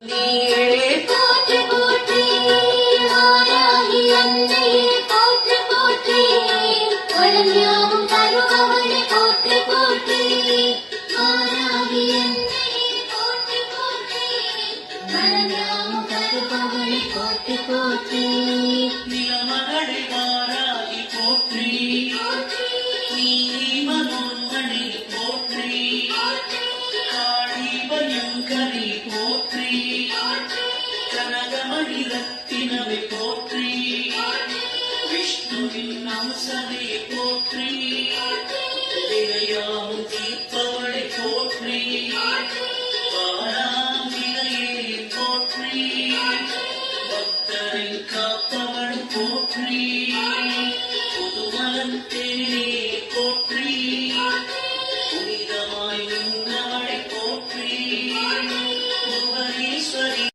போற்றி போற்றி வாராகி அன்னை போற்றி போற்றி வளஞ்சாவும் தருபவளே போற்றி போற்றி வாராகி அன்னை போற்றி போற்றி வளஞ்சாவும் தருபவளே போற்றி போற்றி நிலமகளை வாராகி போற்றி நீமனோன்மணி போற்றி காளிபயங்கரி போற்றி கனகமணி ரத்தினவை போற்றி விஷ்ணுவின் அம்சனை போற்றி விளையாவும் தீர்ப்பவளை போற்றி வாராமிலையை போற்றி பக்தரை காப்பவள் போற்றி புதுமலன் தேனே போற்றி புனிதமாய் நின்றவளை போற்றி புவனேஸ்வரி